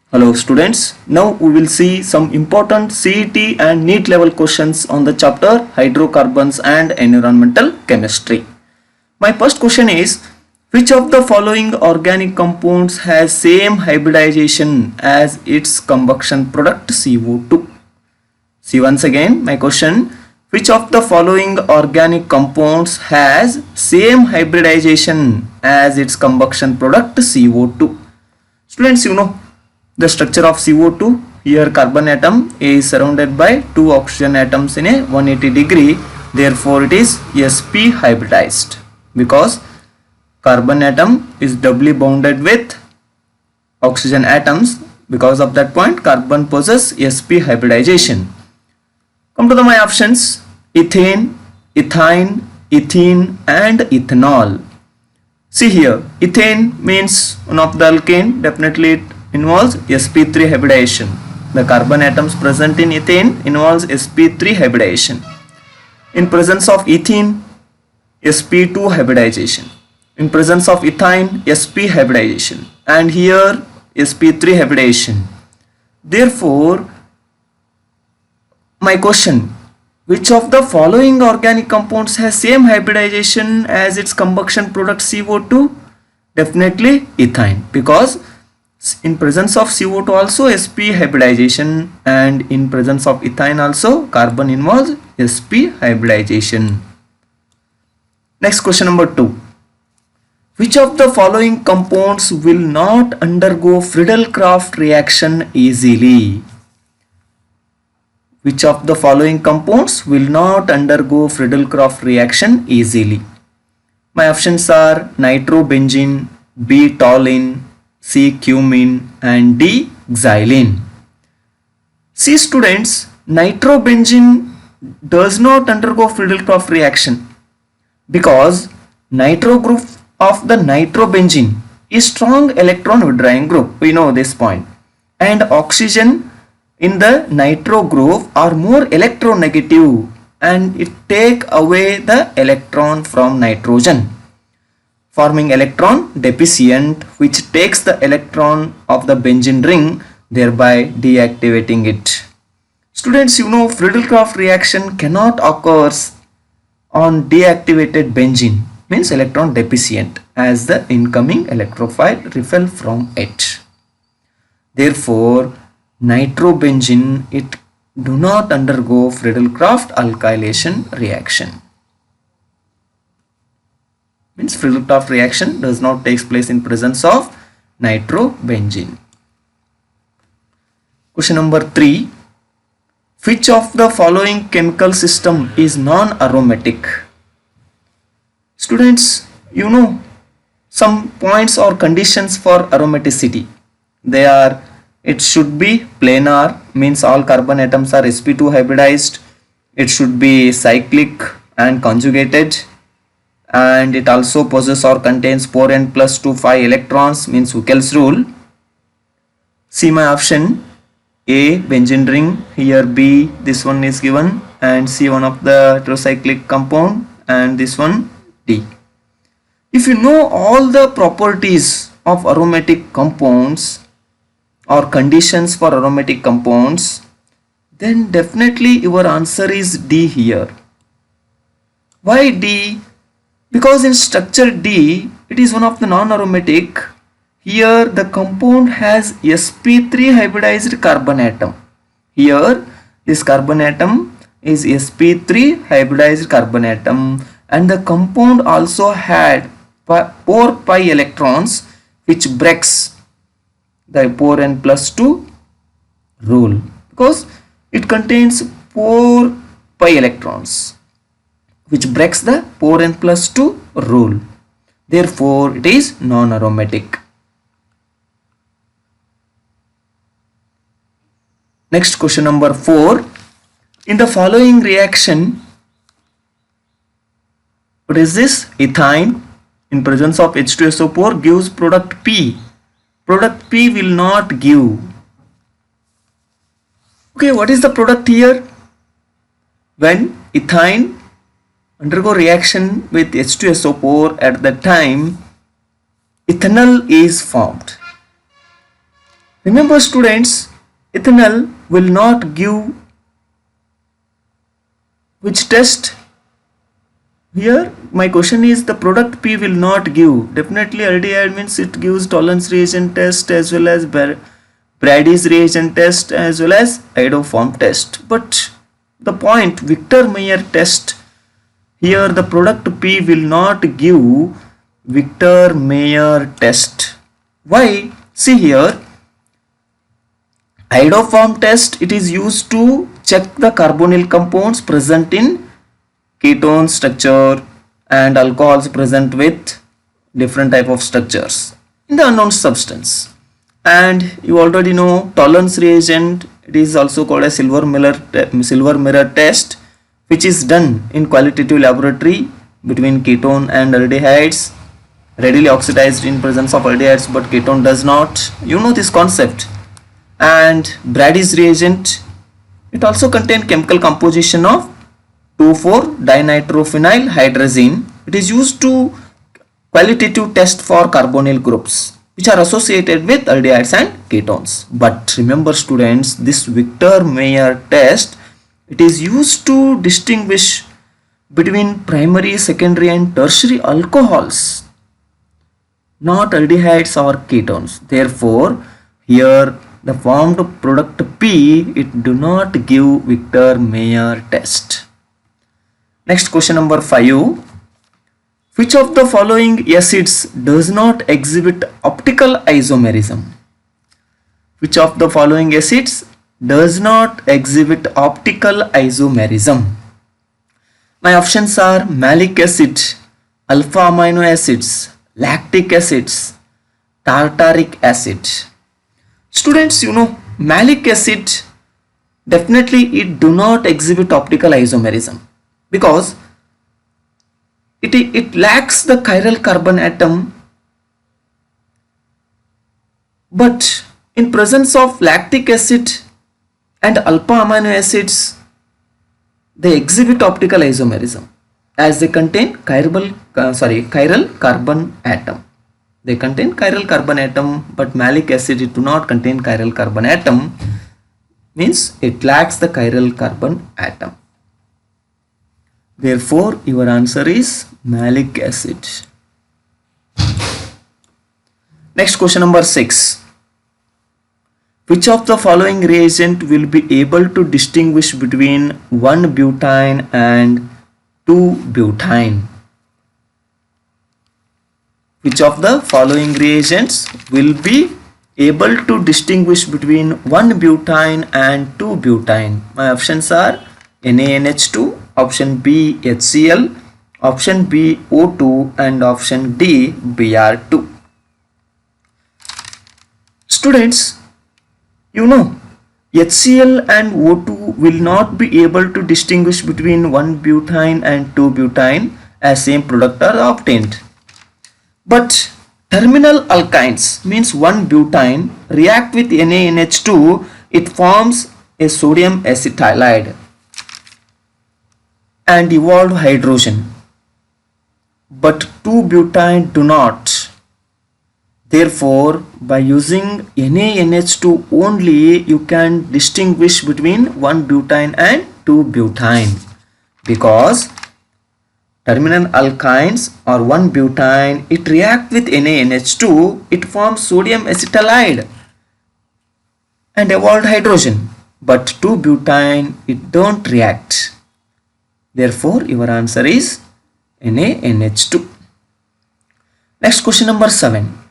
Hello students, now we will see some important CET and NEET level questions on the chapter Hydrocarbons and Environmental Chemistry. My first question is, which of the following organic compounds has same hybridization as its combustion product CO2? See once again my question, which of the following organic compounds has same hybridization as its combustion product CO2? Students, you know the structure of CO2. Here carbon atom is surrounded by two oxygen atoms in a 180 degree. Therefore it is sp hybridized because carbon atom is doubly bonded with oxygen atoms. Because of that point, carbon possesses sp hybridization. Come to my options: ethane, ethine, ethene and ethanol. See here, ethane means one of the alkane. Definitely it involves sp3 hybridization. The carbon atoms present in ethane involves sp3 hybridization. In presence of ethene, sp2 hybridization. In presence of ethine, sp hybridization. And here sp3 hybridization. Therefore, my question, which of the following organic compounds has same hybridization as its combustion product CO2? Definitely ethine, because in presence of CO2 also sp hybridization, and in presence of ethine also carbon involves sp hybridization. Next question number 2. Which of the following compounds will not undergo Friedel-Crafts reaction easily? Which of the following compounds will not undergo Friedel-Crafts reaction easily? My options are nitrobenzene, B toluene, C cumene and D xylene. See students, nitrobenzene does not undergo Friedel-Crafts reaction because nitro group of the nitrobenzene is strong electron withdrawing group. We know this point. And oxygen in the nitro group are more electronegative and it take away the electron from nitrogen, forming electron deficient, which takes the electron of the benzene ring, thereby deactivating it. Students, you know Friedel-Crafts reaction cannot occur on deactivated benzene, means electron deficient, as the incoming electrophile repel from it. Therefore, nitrobenzene, it do not undergo Friedel-Crafts alkylation reaction. Means Friedel-Crafts reaction does not take place in presence of nitrobenzene. Question number 3. Which of the following chemical system is non-aromatic? Students, you know some points or conditions for aromaticity. They are, it should be planar, means all carbon atoms are sp2 hybridized. It should be cyclic and conjugated, and it also possesses or contains 4n plus 2 5 electrons, means Huckel's rule. See my option: A benzene ring, here B this one is given, and C one of the heterocyclic compound, and this one D. If you know all the properties of aromatic compounds or conditions for aromatic compounds, then definitely your answer is D here. Why D? Because in structure D, it is one of the non-aromatic. Here the compound has sp3 hybridized carbon atom. Here this carbon atom is sp3 hybridized carbon atom, and the compound also had 4 pi electrons, which breaks the 4n plus 2 rule because it contains 4 pi electrons, which breaks the 4n plus 2 rule. Therefore it is non-aromatic. Next question number 4. In the following reaction, what is this? Ethine in presence of H2SO4 gives product P. Product P will not give. Okay, what is the product here? When ethine undergo reaction with H2SO4, at the time ethanol is formed. Remember students, ethanol will not give which test? Here my question is the product P will not give. Definitely aldehyde means it gives Tollens reagent test as well as Brady's reagent test as well as iodoform test. But the point Victor-Meyer test, here the product P will not give Victor-Meyer test. Why? See here, iodoform test, it is used to check the carbonyl compounds present in ketone structure and alcohols present with different type of structures in the unknown substance. And you already know Tollens reagent, it is also called a silver mirror test, which is done in qualitative laboratory between ketone and aldehydes, readily oxidized in presence of aldehydes, but ketone does not. You know this concept. And Brady's reagent, it also contains chemical composition of 2,4-dinitrophenyl hydrazine. It is used to qualitative test for carbonyl groups which are associated with aldehydes and ketones. But remember students, this Victor-Meyer test, it is used to distinguish between primary, secondary and tertiary alcohols, not aldehydes or ketones. Therefore, here the formed product P, it do not give Victor-Meyer test. Next question number 5. Which of the following acids does not exhibit optical isomerism? Which of the following acids does not exhibit optical isomerism? My options are malic acid, alpha amino acids, lactic acids, tartaric acid. Students, you know, malic acid, definitely it do not exhibit optical isomerism because it lacks the chiral carbon atom, but in presence of lactic acid and alpha amino acids, they exhibit optical isomerism as they contain chiral carbon atom. They contain chiral carbon atom, but malic acid it do not contain chiral carbon atom, means it lacks the chiral carbon atom. Therefore, your answer is malic acid. Next question number 6. Which of the following reagent will be able to distinguish between 1-butene and 2-butene? Which of the following reagents will be able to distinguish between 1-butene and 2-butene? My options are NaNH2, option B HCl, option B O2 and option D Br2. Students, you know HCl and O2 will not be able to distinguish between 1-butene and 2-butene as same product are obtained. But terminal alkynes means 1-butene react with NaNH2, it forms a sodium acetylide and evolve hydrogen, but 2-butene do not. Therefore, by using NaNH2 only, you can distinguish between 1-butene and 2-butene, because terminal alkynes or 1-butene, it react with NaNH2, it forms sodium acetylide and evolved hydrogen, but 2-butene it don't react. Therefore, your answer is NaNH2. Next question number 7.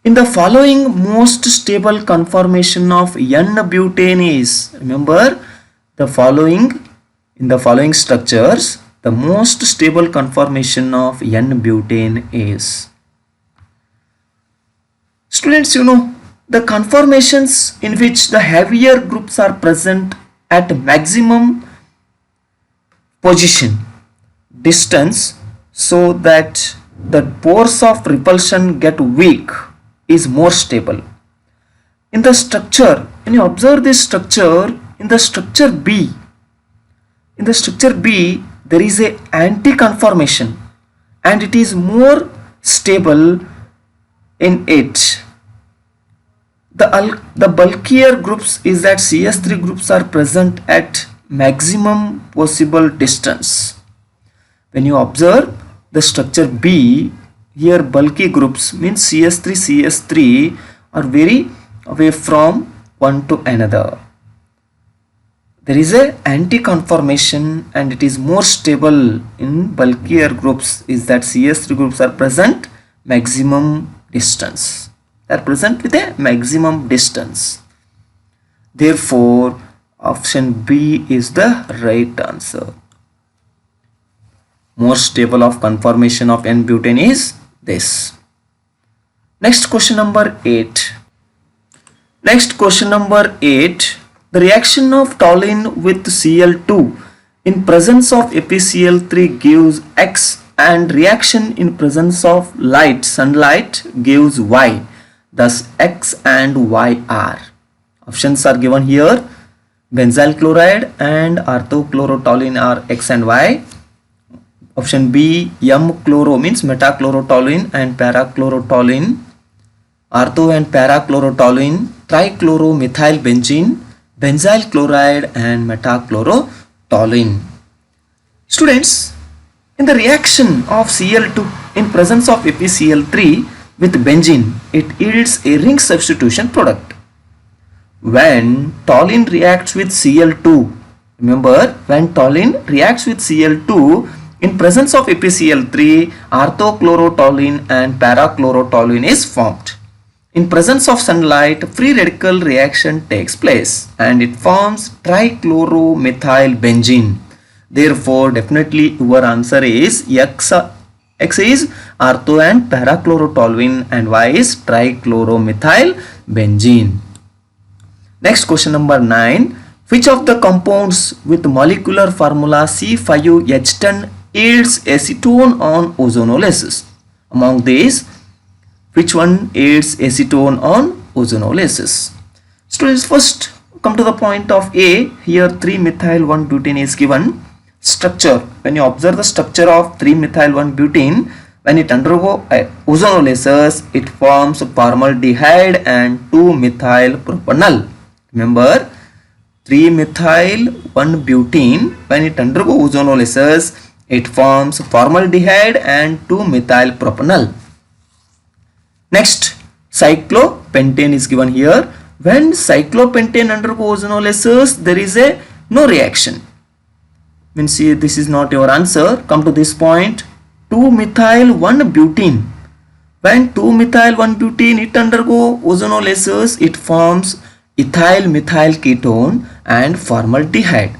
In the following most stable conformation of N-butane is, remember the following, in the following structures, the most stable conformation of N-butane is. Students, you know, the conformations in which the heavier groups are present at maximum position distance so that the pores of repulsion get weak is more stable. In the structure, when you observe this structure, in the structure B, there is a anti-conformation and it is more stable in it. The bulkier groups is that CS3 groups are present at maximum possible distance. When you observe the structure B, here bulky groups means CS3 are very away from one to another. There is a anti-conformation and it is more stable in bulkier groups is that CS3 groups are present maximum distance. They are present with a maximum distance. Therefore, option B is the right answer. More stable of conformation of N-butane is this. Next question number 8. Next question number 8. The reaction of toluene with Cl2 in presence of FeCl3 gives X and reaction in presence of sunlight gives Y. Thus X and Y are. Options are given here. Benzyl chloride and orthochlorotoluene are X and Y. Option B, M-chloro means metachlorotoluene and parachlorotoluene. Ortho and parachlorotoluene, trichloromethylbenzene, benzyl chloride and metachlorotoluene. Students, in the reaction of Cl2 in presence of FeCl3 with benzene, it yields a ring substitution product. When toluene reacts with Cl2, remember when toluene reacts with Cl2 in presence of FeCl3, orthochlorotoluene and parachlorotoluene is formed. In presence of sunlight, free radical reaction takes place and it forms trichloromethylbenzene. Therefore, definitely your answer is X is ortho and parachlorotoluene and Y is trichloromethylbenzene. Next question number 9. Which of the compounds with molecular formula C5H10 yields acetone on ozonolysis? Among these, which one yields acetone on ozonolysis? Students, first come to the point of A. Here 3-methyl-1-butane is given. Structure. When you observe the structure of 3-methyl-1-butane, when it undergo ozonolysis, it forms formaldehyde and 2-methyl-propanol. Remember, 3-methyl-1-butane, when it undergoes ozonolysis, it forms formaldehyde and 2-methyl-propanol. Next, cyclopentane is given here. When cyclopentane undergoes ozonolysis, there is no reaction. Means see, this is not your answer. Come to this point. 2-methyl-1-butane. When 2-methyl-1-butane it undergoes ozonolysis, it forms ethyl methyl ketone and formaldehyde.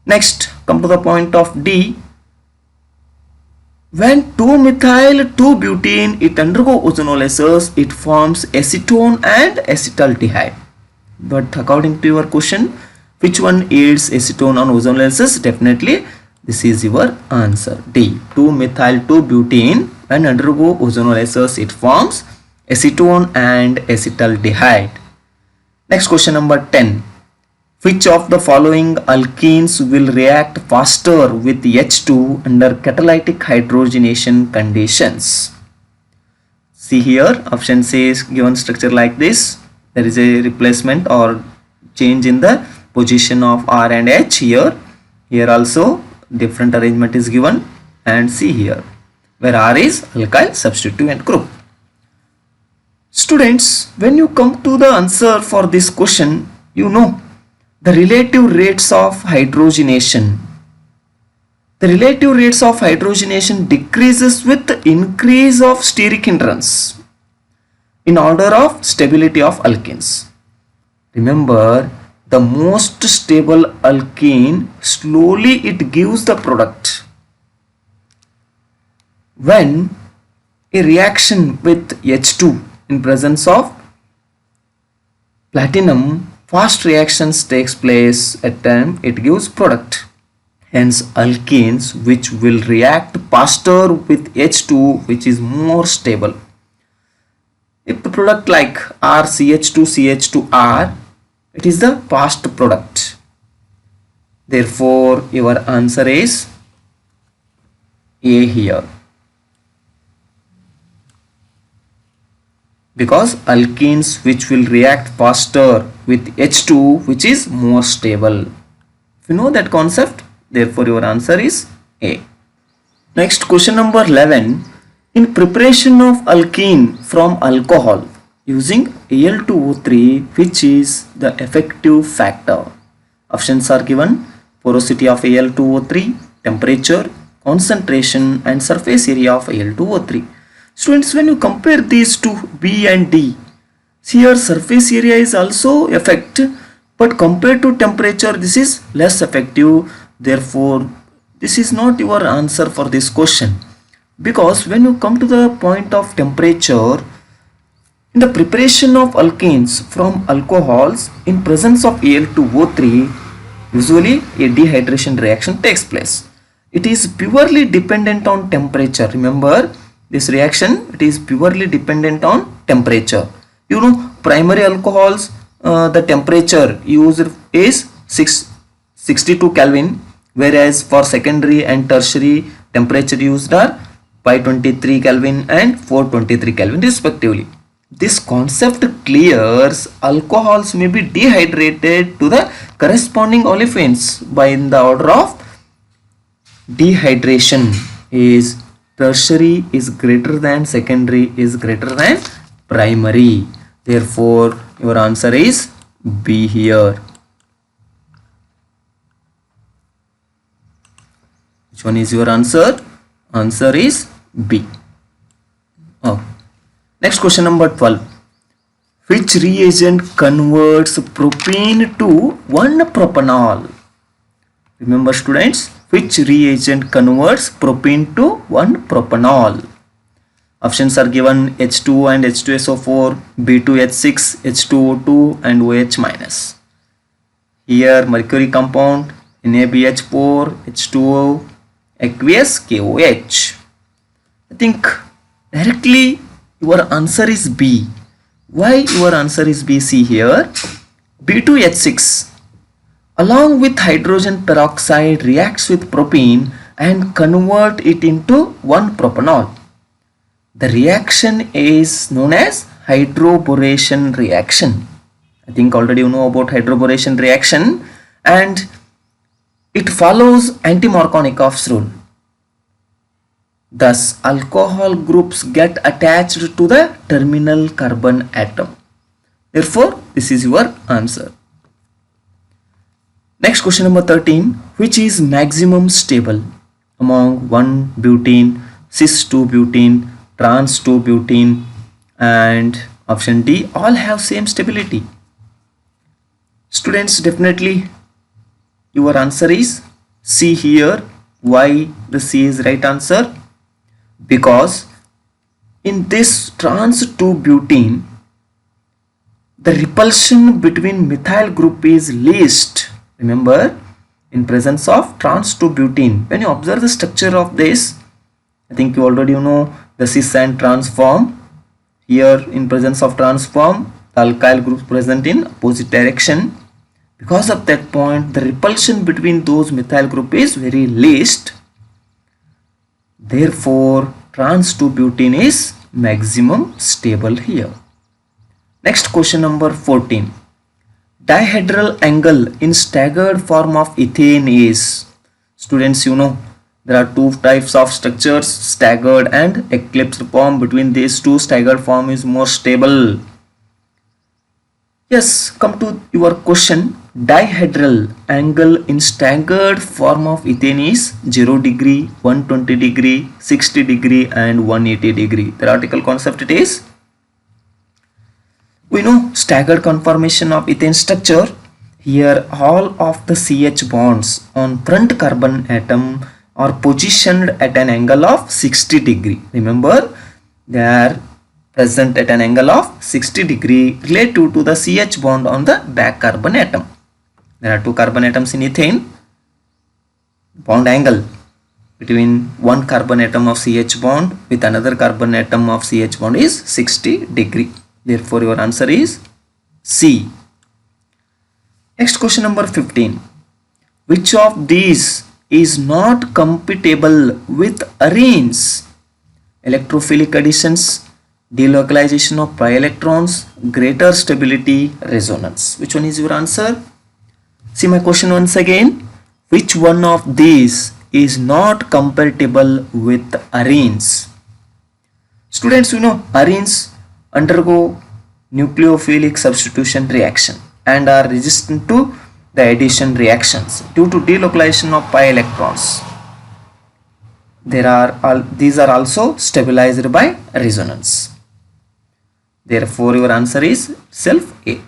Next, come to the point of D. When 2-methyl-2-butane it undergoes ozonolysis, it forms acetone and acetaldehyde. But according to your question, which one yields acetone on ozonolysis? Definitely this is your answer. D. 2-methyl-2-butane, when undergo ozonolysis, it forms acetone and acetaldehyde. Next question number 10. Which of the following alkenes will react faster with H2 under catalytic hydrogenation conditions? See here, option C is given structure like this. There is a replacement or change in the position of R and H here. Here also different arrangement is given, and see here where R is alkyl substituent group. Students, when you come to the answer for this question, you know the relative rates of hydrogenation. The relative rates of hydrogenation decreases with the increase of steric hindrance in order of stability of alkenes. Remember, the most stable alkene, slowly it gives the product. When a reaction with H2 in presence of platinum, fast reactions takes place at time, it gives product. Hence alkenes which will react faster with H2, which is more stable. If the product like RCH2CH2R, it is the fast product. Therefore your answer is A here. because alkenes which will react faster with H2 which is more stable. If you know that concept, therefore your answer is A. Next, question number 11. In preparation of alkene from alcohol using Al2O3, which is the effective factor? Options are given: porosity of Al2O3, temperature, concentration and surface area of Al2O3. Students, when you compare these two, B and D, here surface area is also effective, but compared to temperature this is less effective. Therefore this is not your answer for this question, because when you come to the point of temperature, in the preparation of alkenes from alcohols in presence of Al2O3, usually a dehydration reaction takes place. It is purely dependent on temperature. Remember this reaction, it is purely dependent on temperature. You know, primary alcohols, the temperature used is 62 Kelvin, whereas for secondary and tertiary temperature used are 523 Kelvin and 423 Kelvin respectively. This concept clears alcohols may be dehydrated to the corresponding olefins by in the order of dehydration is tertiary is greater than secondary is greater than primary. Therefore your answer is B here. Which one is your answer? Answer is B. Oh. Next, question number 12. Which reagent converts propane to 1-propanol? Remember students, which reagent converts propane to 1-propanol? Options are given: H2 and H2SO4, B2H6, H2O2 and OH minus. Here mercury compound, NaBH4, H2O, aqueous KOH. I think directly your answer is B. Why your answer is B? See here, B2H6 along with hydrogen peroxide reacts with propene and convert it into 1-propanol. The reaction is known as hydroboration reaction. I think already you know about hydroboration reaction, and it follows anti-Markovnikov's rule. Thus, alcohol groups get attached to the terminal carbon atom. Therefore, this is your answer. Next, question number 13. Which is maximum stable among 1-butene, cis-2-butene, trans-2-butene and option D, all have same stability? Students, definitely your answer is C here. Why the C is right answer? Because in this trans-2-butene, the repulsion between methyl group is least. Remember, in presence of trans-2-butene, when you observe the structure of this, I think you already know the cis and trans form. Here in presence of trans form, the alkyl groups present in opposite direction. Because of that point, the repulsion between those methyl group is very least. Therefore, trans-2-butene is maximum stable here. Next, question number 14. Dihedral angle in staggered form of ethane is? Students, you know there are two types of structures, staggered and eclipsed form. Between these two, staggered form is more stable. Yes, come to your question. Dihedral angle in staggered form of ethane is 0 degree, 120 degree, 60 degree and 180 degree. Theoretical concept it is. We know staggered conformation of ethane structure. Here all of the CH bonds on front carbon atom are positioned at an angle of 60 degree. Remember, they are present at an angle of 60 degree relative to the CH bond on the back carbon atom. There are two carbon atoms in ethane. Bond angle between one carbon atom of CH bond with another carbon atom of CH bond is 60 degree. Therefore, your answer is C. Next, question number 15. Which of these is not compatible with arenes? Electrophilic additions, delocalization of pi electrons, greater stability, resonance. Which one is your answer? See my question once again. Which one of these is not compatible with arenes? Students, you know arenes undergo nucleophilic substitution reaction and are resistant to the addition reactions due to delocalization of pi electrons. These are also stabilized by resonance. Therefore, your answer is self A.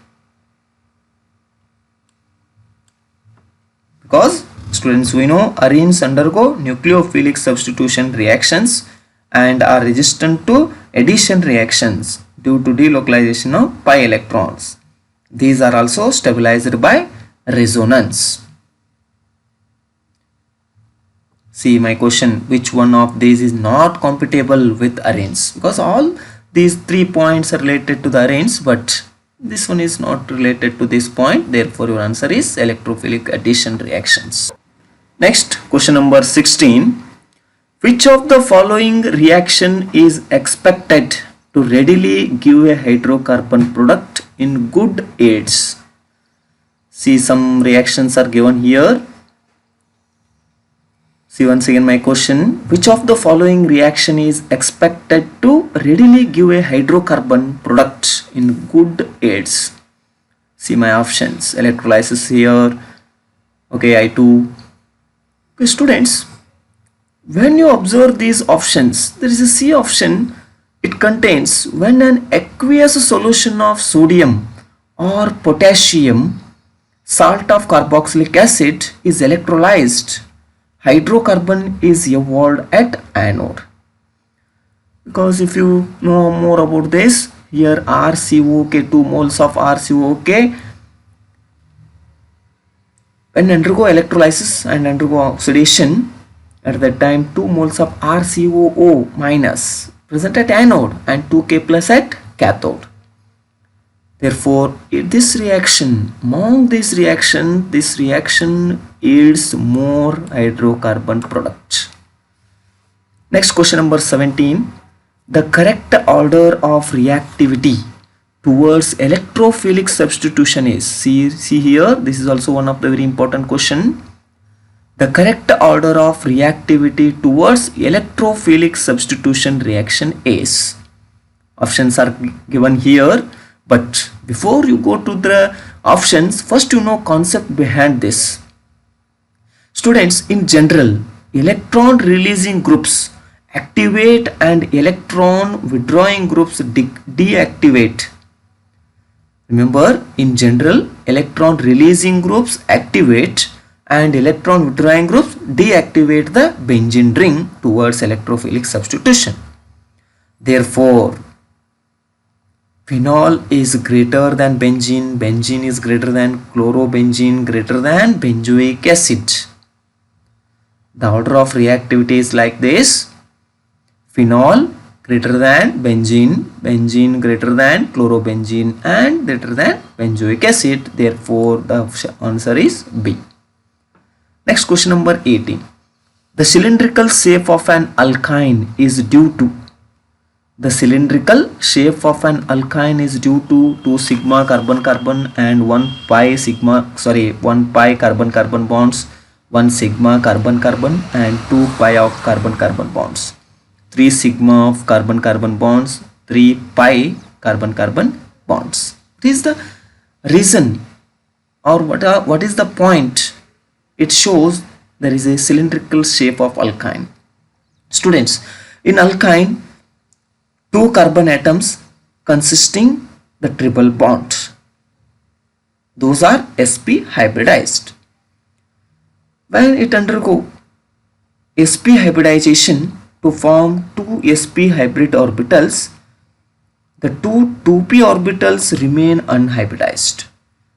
Because students, we know arenes undergo nucleophilic substitution reactions and are resistant to addition reactions due to delocalization of pi electrons. These are also stabilized by resonance. See my question, which one of these is not compatible with arenes? Because all these 3 points are related to the arenes, but this one is not related to this point. Therefore, your answer is electrophilic addition reactions. Next, question number 16. Which of the following reaction is expected to readily give a hydrocarbon product in good yields? See, some reactions are given here. See once again my question. Which of the following reaction is expected to readily give a hydrocarbon product in good yields? See my options. Electrolysis here. Okay, I2. Okay, students, when you observe these options, there is a C option. It contains when an aqueous solution of sodium or potassium salt of carboxylic acid is electrolyzed, hydrocarbon is evolved at anode. Because if you know more about this, here RCOK, 2 moles of RCOK, when undergo electrolysis and undergo oxidation, at that time 2 moles of RCOO minus present at anode and 2K plus at cathode. Therefore, this reaction, among this reaction yields more hydrocarbon product. Next, question number 17. The correct order of reactivity towards electrophilic substitution is, see here, this is also one of the very important question. The correct order of reactivity towards electrophilic substitution reaction is. Options are given here. But before you go to the options, first you know concept behind this. Students, in general, electron releasing groups activate and electron withdrawing groups deactivate. Remember, in general, electron releasing groups activate and electron withdrawing groups deactivate the benzene ring towards electrophilic substitution. Therefore, phenol is greater than benzene, benzene is greater than chlorobenzene, greater than benzoic acid. The order of reactivity is like this. Phenol greater than benzene, benzene greater than chlorobenzene and greater than benzoic acid. Therefore, the answer is B. Next, question number 18. The cylindrical shape of an alkyne is due to. The cylindrical shape of an alkyne is due to 2 sigma carbon-carbon and 1 pi carbon-carbon bonds, 1 sigma carbon-carbon and 2 pi of carbon-carbon bonds, 3 sigma of carbon-carbon bonds, 3 pi carbon-carbon bonds. What is the reason or what is the point? It shows there is a cylindrical shape of alkyne. Students, in alkyne, 2 carbon atoms consisting the triple bond. Those are sp hybridized. When it undergo sp hybridization to form 2 sp hybrid orbitals, the 2p orbitals remain unhybridized.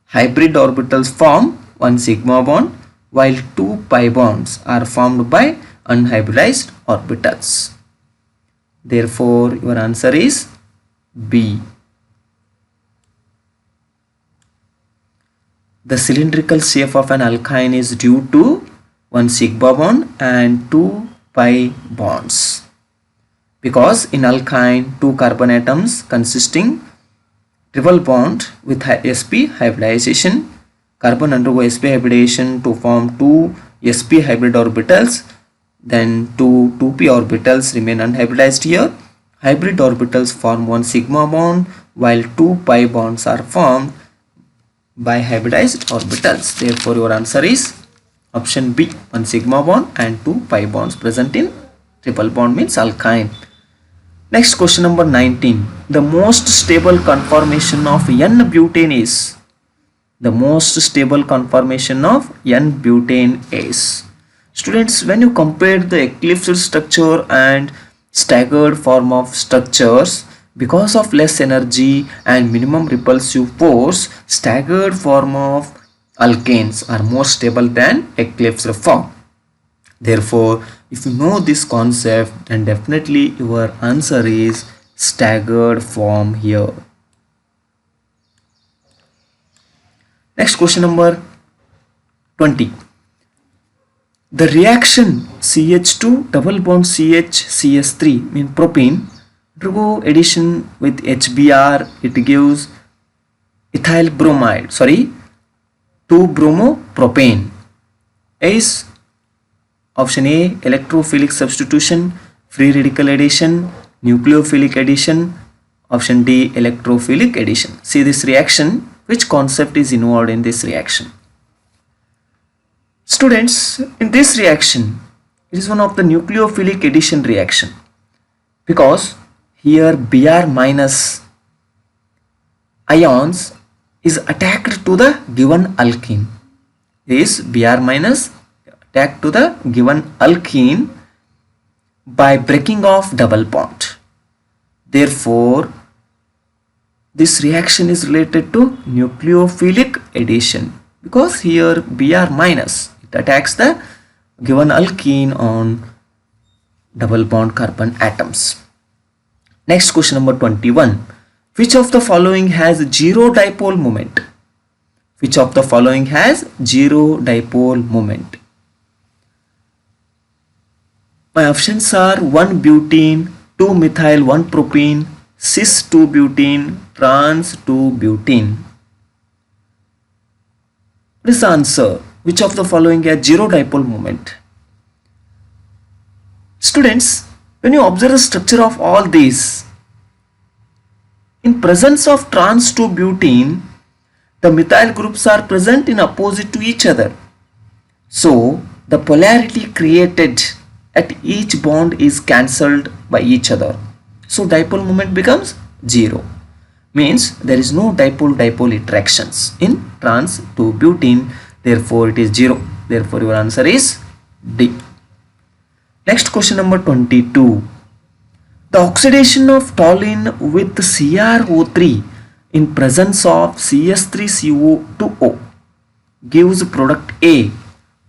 Hybrid orbitals form 1 sigma bond while 2 pi bonds are formed by unhybridized orbitals. Therefore, your answer is B. The cylindrical shape of an alkyne is due to 1 sigma bond and 2 pi bonds. because in alkyne, two carbon atoms consisting triple bond with sp hybridization. Carbon undergo sp hybridization to form two sp hybrid orbitals. Then two 2p orbitals remain unhybridized here. Hybrid orbitals form one sigma bond while two pi bonds are formed by hybridized orbitals. Therefore, your answer is option B, one sigma bond and two pi bonds present in triple bond means alkyne. Next question number 19. The most stable conformation of N-butane is? The most stable conformation of N-butane is. Students, when you compare the eclipsed structure and staggered form of structures, because of less energy and minimum repulsive force, staggered form of alkanes are more stable than eclipsed form. Therefore, if you know this concept, then definitely your answer is staggered form here. Next question number 20. The reaction CH2 double bond CH mean propene undergo addition with HBr, it gives ethyl bromide, 2-bromopropane. Is option A, electrophilic substitution, free radical addition, nucleophilic addition. Option D, electrophilic addition. See this reaction, which concept is involved in this reaction? Students, in this reaction, it is one of the nucleophilic addition reaction, because here Br minus ions is attacked to the given alkene. This Br minus attacked to the given alkene by breaking off double bond. Therefore, this reaction is related to nucleophilic addition, because here Br minus it attacks the given alkene on double bond carbon atoms. Next question number 21. Which of the following has zero dipole moment? Which of the following has zero dipole moment? My options are 1-butene, 2-methyl 1-propene, cis-2-butene, trans-2-butene. What is the answer? Which of the following has zero dipole moment? Students, when you observe the structure of all these, in presence of trans-2-butene, the methyl groups are present in opposite to each other. So, the polarity created at each bond is cancelled by each other. So, dipole moment becomes 0. Means there is no dipole-dipole interactions in trans-2-butene. Therefore, it is 0. Therefore, your answer is D. Next question number 22. The oxidation of toluene with CrO3 in presence of CS3CO2O gives product A,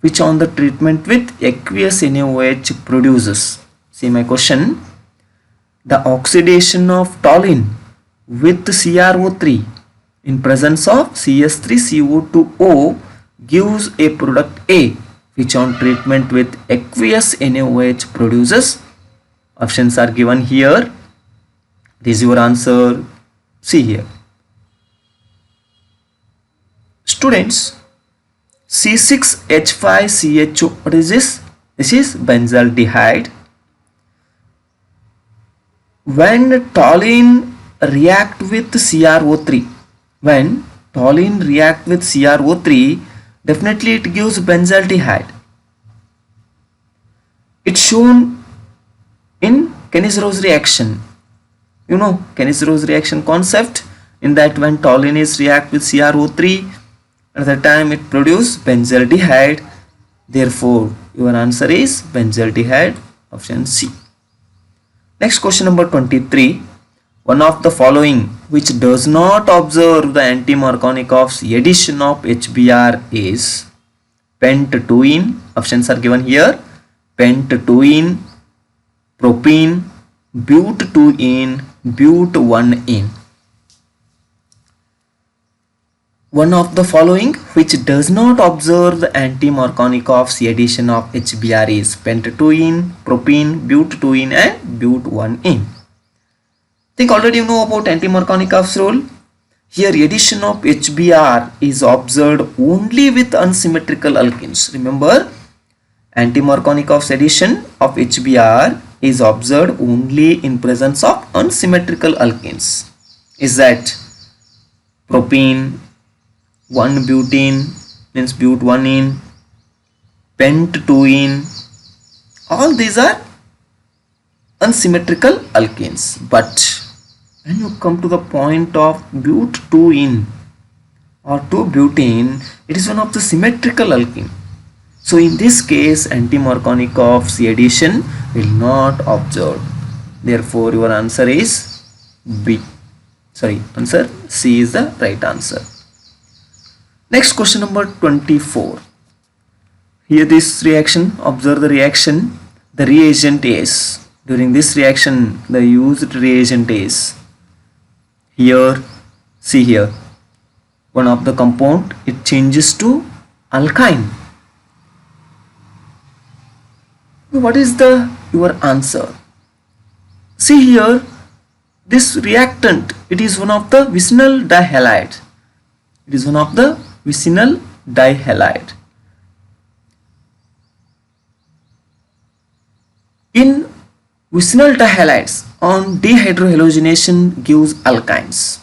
which on the treatment with aqueous NaOH produces. See my question. The oxidation of toluene with CrO3 in presence of CS3CO2O gives a product A, which on treatment with aqueous NaOH produces. Options are given here. This is your answer. See here. Students, C6H5CHO, what is this? This is benzaldehyde. When toluene react with CrO3, definitely it gives benzaldehyde. It's shown in Kenne's-Roche reaction. You know Kenne's-Roche reaction concept, in that when toluene is react with CrO3, at the time it produces benzaldehyde. Therefore, your answer is benzaldehyde, option C. Next question number 23. One of the following which does not observe the anti-Markovnikov's addition of HBr is pent-2-ene. Options are given here. Pent-2-ene, propene, but-2-ene, but-1-ene. one of the following which does not observe the anti-Markovnikov's addition of HBr is pent-2-ene, propene, but-2-ene and but-1-ene. Think already you know about anti-Markovnikov's rule. Here addition of HBr is observed only with unsymmetrical alkenes. Remember, anti-Markovnikov's addition of HBr is observed only in presence of unsymmetrical alkenes. Is that propene, 1-butene means but-1-ene, pent-2-ene, all these are unsymmetrical alkenes. But when you come to the point of but-2-ene or 2-butene, it is one of the symmetrical alkene. So in this case, anti-Markovnikov's addition will not observed. Therefore, your answer is B. Answer C is the right answer. Next question number 24. Here this reaction, observe the reaction. The reagent is, during this reaction, the used reagent is, here, see here, one of the compound, it changes to alkyne. What is your answer? See here, this reactant, it is one of the vicinal dihalide. It is one of the vicinal dihalide. In vicinal dihalides, on dehydrohalogenation gives alkynes.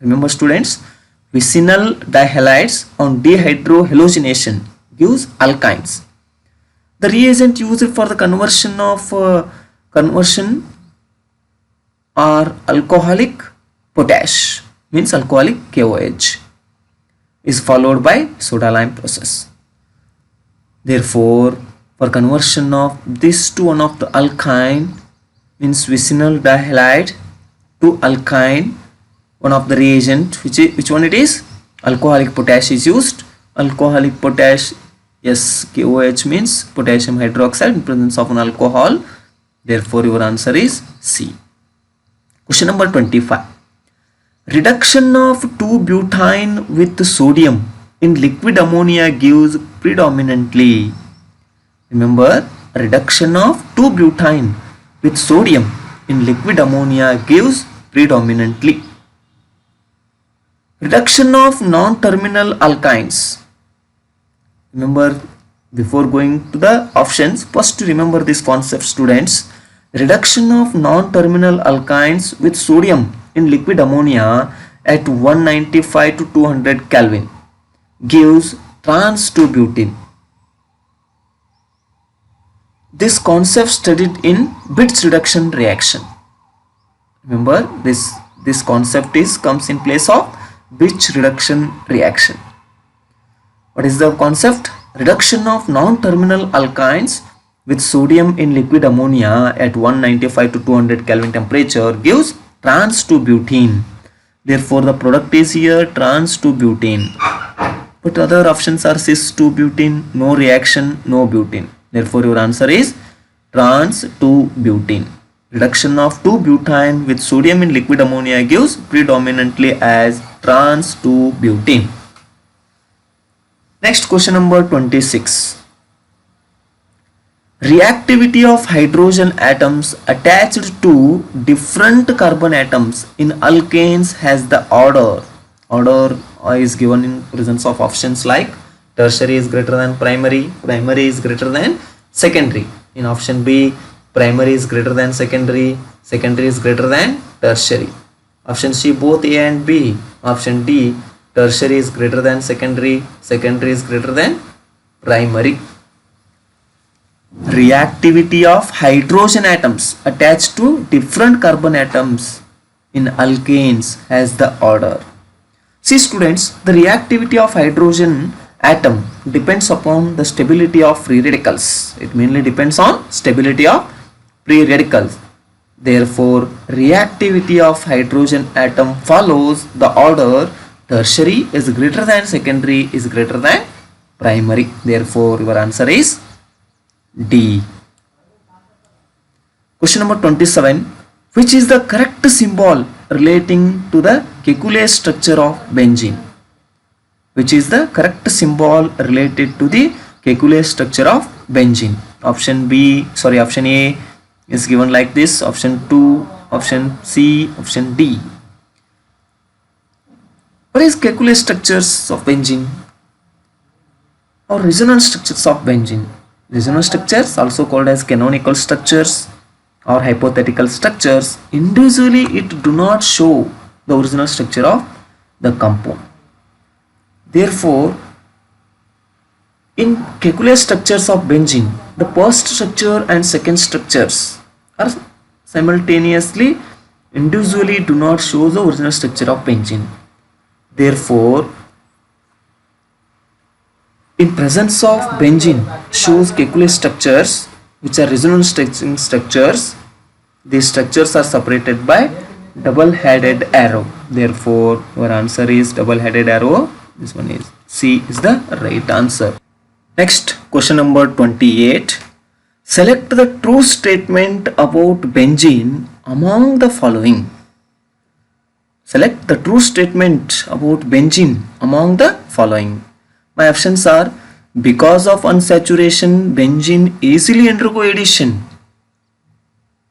Remember students, vicinal dihalides on dehydrohalogenation gives alkynes. The reagent used for the conversion are alcoholic potash, means alcoholic KOH, is followed by soda lime process. Therefore, for conversion of this to one of the alkyne, means vicinal dihalide to alkyne, one of the reagent, which one it is? Alcoholic potash is used. Alcoholic potash, yes, KOH means potassium hydroxide in presence of an alcohol. Therefore, your answer is C. Question number 25. Reduction of 2-butene with sodium in liquid ammonia gives predominantly. Remember, reduction of 2-butene with sodium in liquid ammonia gives predominantly. Reduction of non-terminal alkynes. Remember, before going to the options, first remember this concept, students. Reduction of non-terminal alkynes with sodium in liquid ammonia at 195 to 200 Kelvin gives trans-2-butene. This concept studied in Bitts reduction reaction. Remember, this concept comes in place of Bitts reduction reaction. What is the concept? Reduction of non-terminal alkynes with sodium in liquid ammonia at 195 to 200 Kelvin temperature gives trans-2-butene. Therefore, the product is here trans-2-butene. But other options are cis-2-butene, no reaction, no butene. Therefore, your answer is trans-2-butene. Reduction of 2-butene with sodium in liquid ammonia gives predominantly as trans-2-butene. Next, question number 26. Reactivity of hydrogen atoms attached to different carbon atoms in alkanes has the order. Order is given in presence of options like tertiary is greater than primary, primary is greater than secondary. In option B, primary is greater than secondary, secondary is greater than tertiary. Option C, both A and B. Option D, tertiary is greater than secondary, secondary is greater than primary. Reactivity of hydrogen atoms attached to different carbon atoms in alkanes has the order. See students, the reactivity of hydrogen atom depends upon the stability of free radicals. It mainly depends on stability of free radicals. Therefore, reactivity of hydrogen atom follows the order tertiary is greater than secondary is greater than primary. Therefore, your answer is D. Question number 27. Which is the correct symbol relating to the Kekulé structure of benzene? Which is the correct symbol related to the Kekulé structure of benzene? Option A is given like this, option 2, option C, option D. What is Kekulé structures of benzene or resonance structures of benzene? Resonance structures, also called as canonical structures or hypothetical structures, individually it do not show the original structure of the compound. Therefore, in Kekulé structures of benzene, the first structure and second structures are simultaneously individually do not show the original structure of benzene. Therefore, in presence of benzene shows Kekulé structures which are resonance structures. These structures are separated by double-headed arrow. Therefore, your answer is double-headed arrow. This one is C is the right answer. Next, question number 28. Select the true statement about benzene among the following. Select the true statement about benzene among the following. My options are: because of unsaturation, benzene easily undergo addition.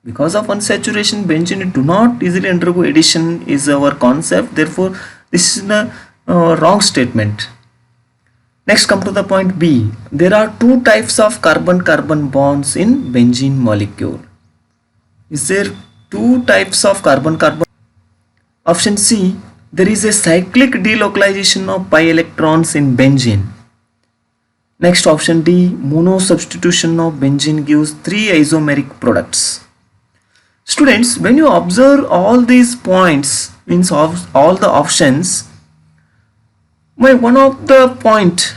Because of unsaturation, benzene do not easily undergo addition is our concept. Therefore, this is the wrong statement. Next, come to the point B. There are two types of carbon-carbon bonds in benzene molecule. Is there two types of carbon-carbon? Option C. There is a cyclic delocalization of pi electrons in benzene. Next, option D. Mono substitution of benzene gives 3 isomeric products. Students, when you observe all these points, means of all the options, one of the point,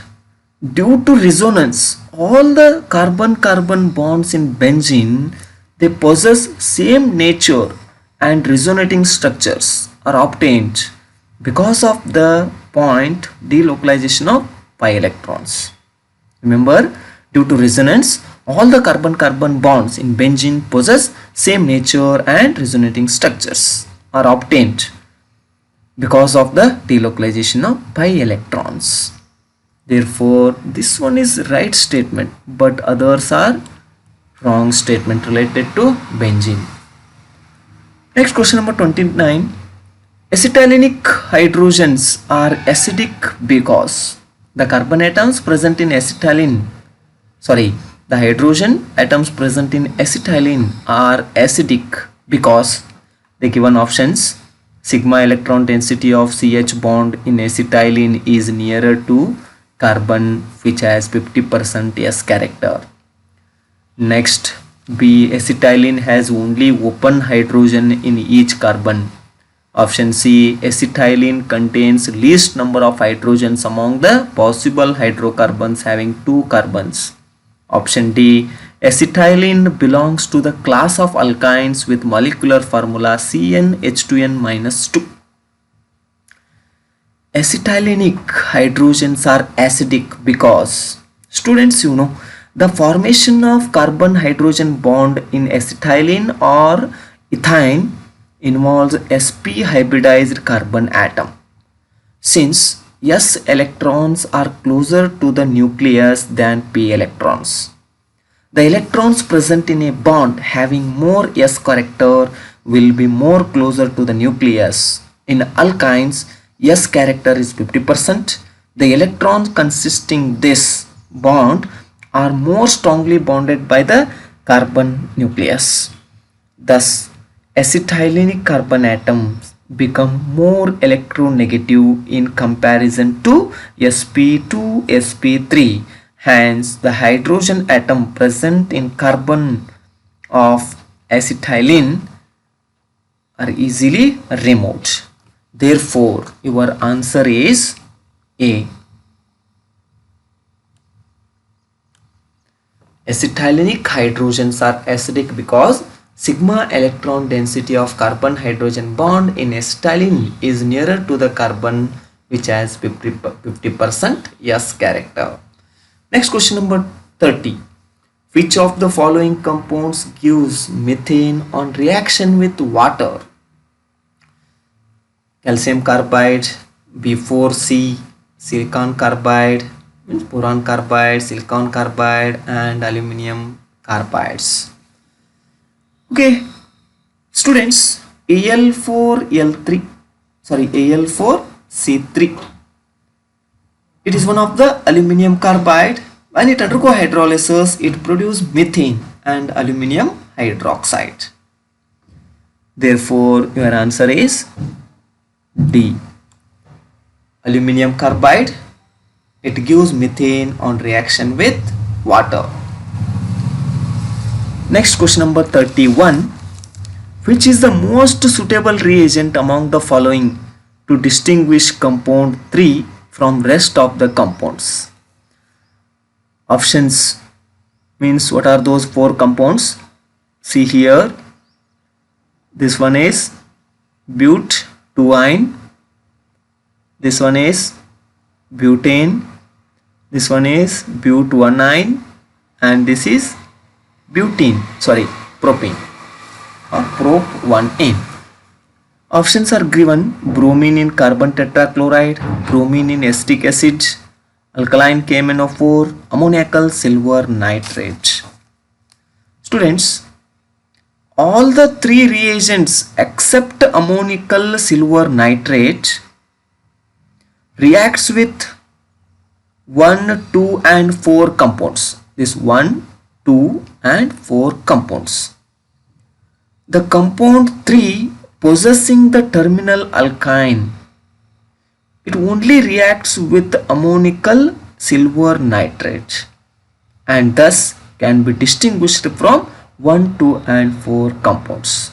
due to resonance, all the carbon-carbon bonds in benzene, they possess same nature and resonating structures are obtained because of the point delocalization of pi electrons. Remember, due to resonance, all the carbon-carbon bonds in benzene possess same nature and resonating structures are obtained because of the delocalization of pi electrons. Therefore, this one is right statement, but others are wrong statement related to benzene. Next, question number 29. Acetylenic hydrogens are acidic because the carbon atoms present in the hydrogen atoms present in acetylene are acidic because the given options: sigma electron density of CH bond in acetylene is nearer to carbon which has 50% S character. Next, B. Acetylene has only open hydrogen in each carbon. Option C. Acetylene contains least number of hydrogens among the possible hydrocarbons having 2 carbons. Option D. Acetylene belongs to the class of alkynes with molecular formula CnH2n-2. Acetylenic hydrogens are acidic because, students, the formation of carbon hydrogen bond in acetylene or ethane involves sp hybridized carbon atom. Since S electrons are closer to the nucleus than p electrons, the electrons present in a bond having more S character will be more closer to the nucleus. In alkynes, S character is 50%. The electrons consisting this bond are more strongly bonded by the carbon nucleus. Thus, acetylenic carbon atoms become more electronegative in comparison to sp2, sp3. Hence, the hydrogen atom present in carbon of acetylene are easily removed. Therefore, your answer is A. Acetylenic hydrogens are acidic because sigma electron density of carbon hydrogen bond in acetylene is nearer to the carbon which has 50% S character. Next, question number 30. Which of the following compounds gives methane on reaction with water? Calcium carbide, B4C, silicon carbide, means boron carbide, silicon carbide, and aluminum carbides. Okay, students, Al4L3, sorry, Al4C3. It is one of the aluminum carbide. When it undergo hydrolysis, it produces methane and aluminum hydroxide. Therefore, your answer is D. Aluminum carbide, it gives methane on reaction with water. Next, question number 31. Which is the most suitable reagent among the following to distinguish compound 3 from rest of the compounds? Options means what are those 4 compounds? See here, this one is but2-ine, this one is butane, this one is but1-ine, and this is propane or prop1N. Options are given: bromine in carbon tetrachloride, bromine in acetic acid, alkaline KMnO4, ammoniacal silver nitrate. Students, all the 3 reagents except ammoniacal silver nitrate reacts with 1, 2 and 4 compounds. This 1, 2 and 4 compounds. The compound 3 possessing the terminal alkyne, it only reacts with ammoniacal silver nitrate and thus can be distinguished from 1, 2 and 4 compounds.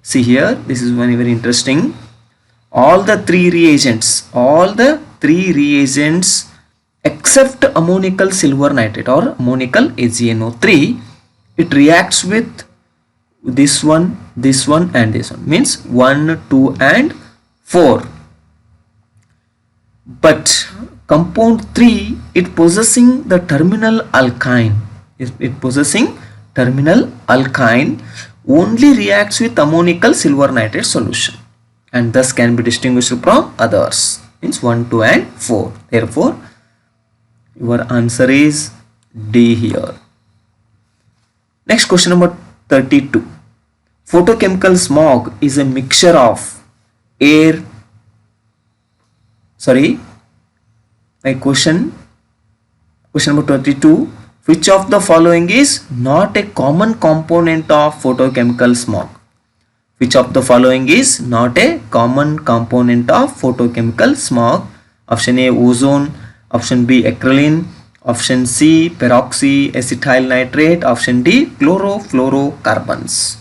See here, this is very interesting. All the 3 reagents except ammoniacal silver nitrate or ammoniacal AgNO3, it reacts with this one and this one, means 1, 2 and 4. But compound 3, it possessing the terminal alkyne, only reacts with ammoniacal silver nitrate solution and thus can be distinguished from others, means 1, 2 and 4. Therefore, your answer is D here. Next, question number 32. Photochemical smog is a mixture of air. Question number 32. Which of the following is not a common component of photochemical smog? Which of the following is not a common component of photochemical smog? Option A, ozone. Option B, acrolein. Option C, peroxyacetyl nitrate. Option D, chlorofluorocarbons.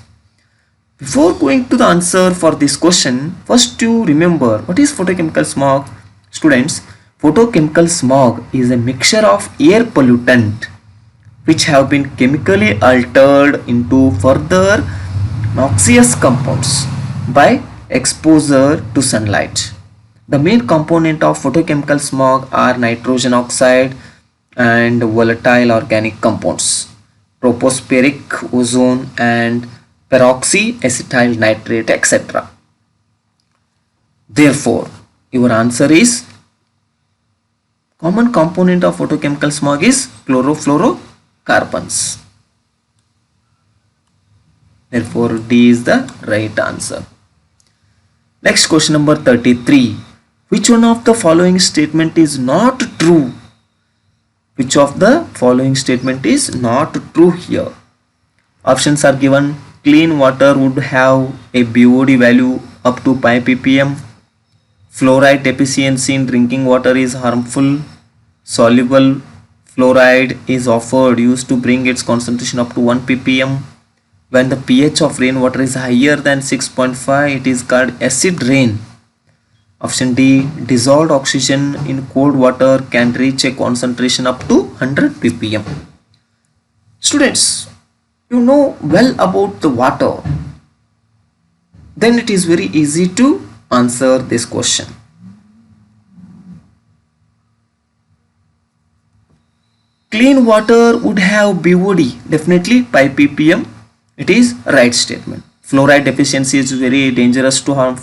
Before going to the answer for this question, first you remember what is photochemical smog. Students, photochemical smog is a mixture of air pollutant which have been chemically altered into further noxious compounds by exposure to sunlight. The main component of photochemical smog are nitrogen oxide and volatile organic compounds, tropospheric ozone and peroxyacetyl nitrate, etc. Therefore, your answer is common component of photochemical smog is chlorofluorocarbons. Therefore, D is the right answer. Next, question number 33. Which one of the following statement is not true? Which of the following statement is not true here? Options are given. Clean water would have a BOD value up to 5 ppm. Fluoride deficiency in drinking water is harmful. Soluble fluoride is offered used to bring its concentration up to 1 ppm. When the pH of rainwater is higher than 6.5, it is called acid rain. Option D, dissolved oxygen in cold water can reach a concentration up to 100 ppm. Students, you know well about the water. Then it is very easy to answer this question. Clean water would have BOD, definitely 5 ppm. It is right statement. Fluoride deficiency is very dangerous to harm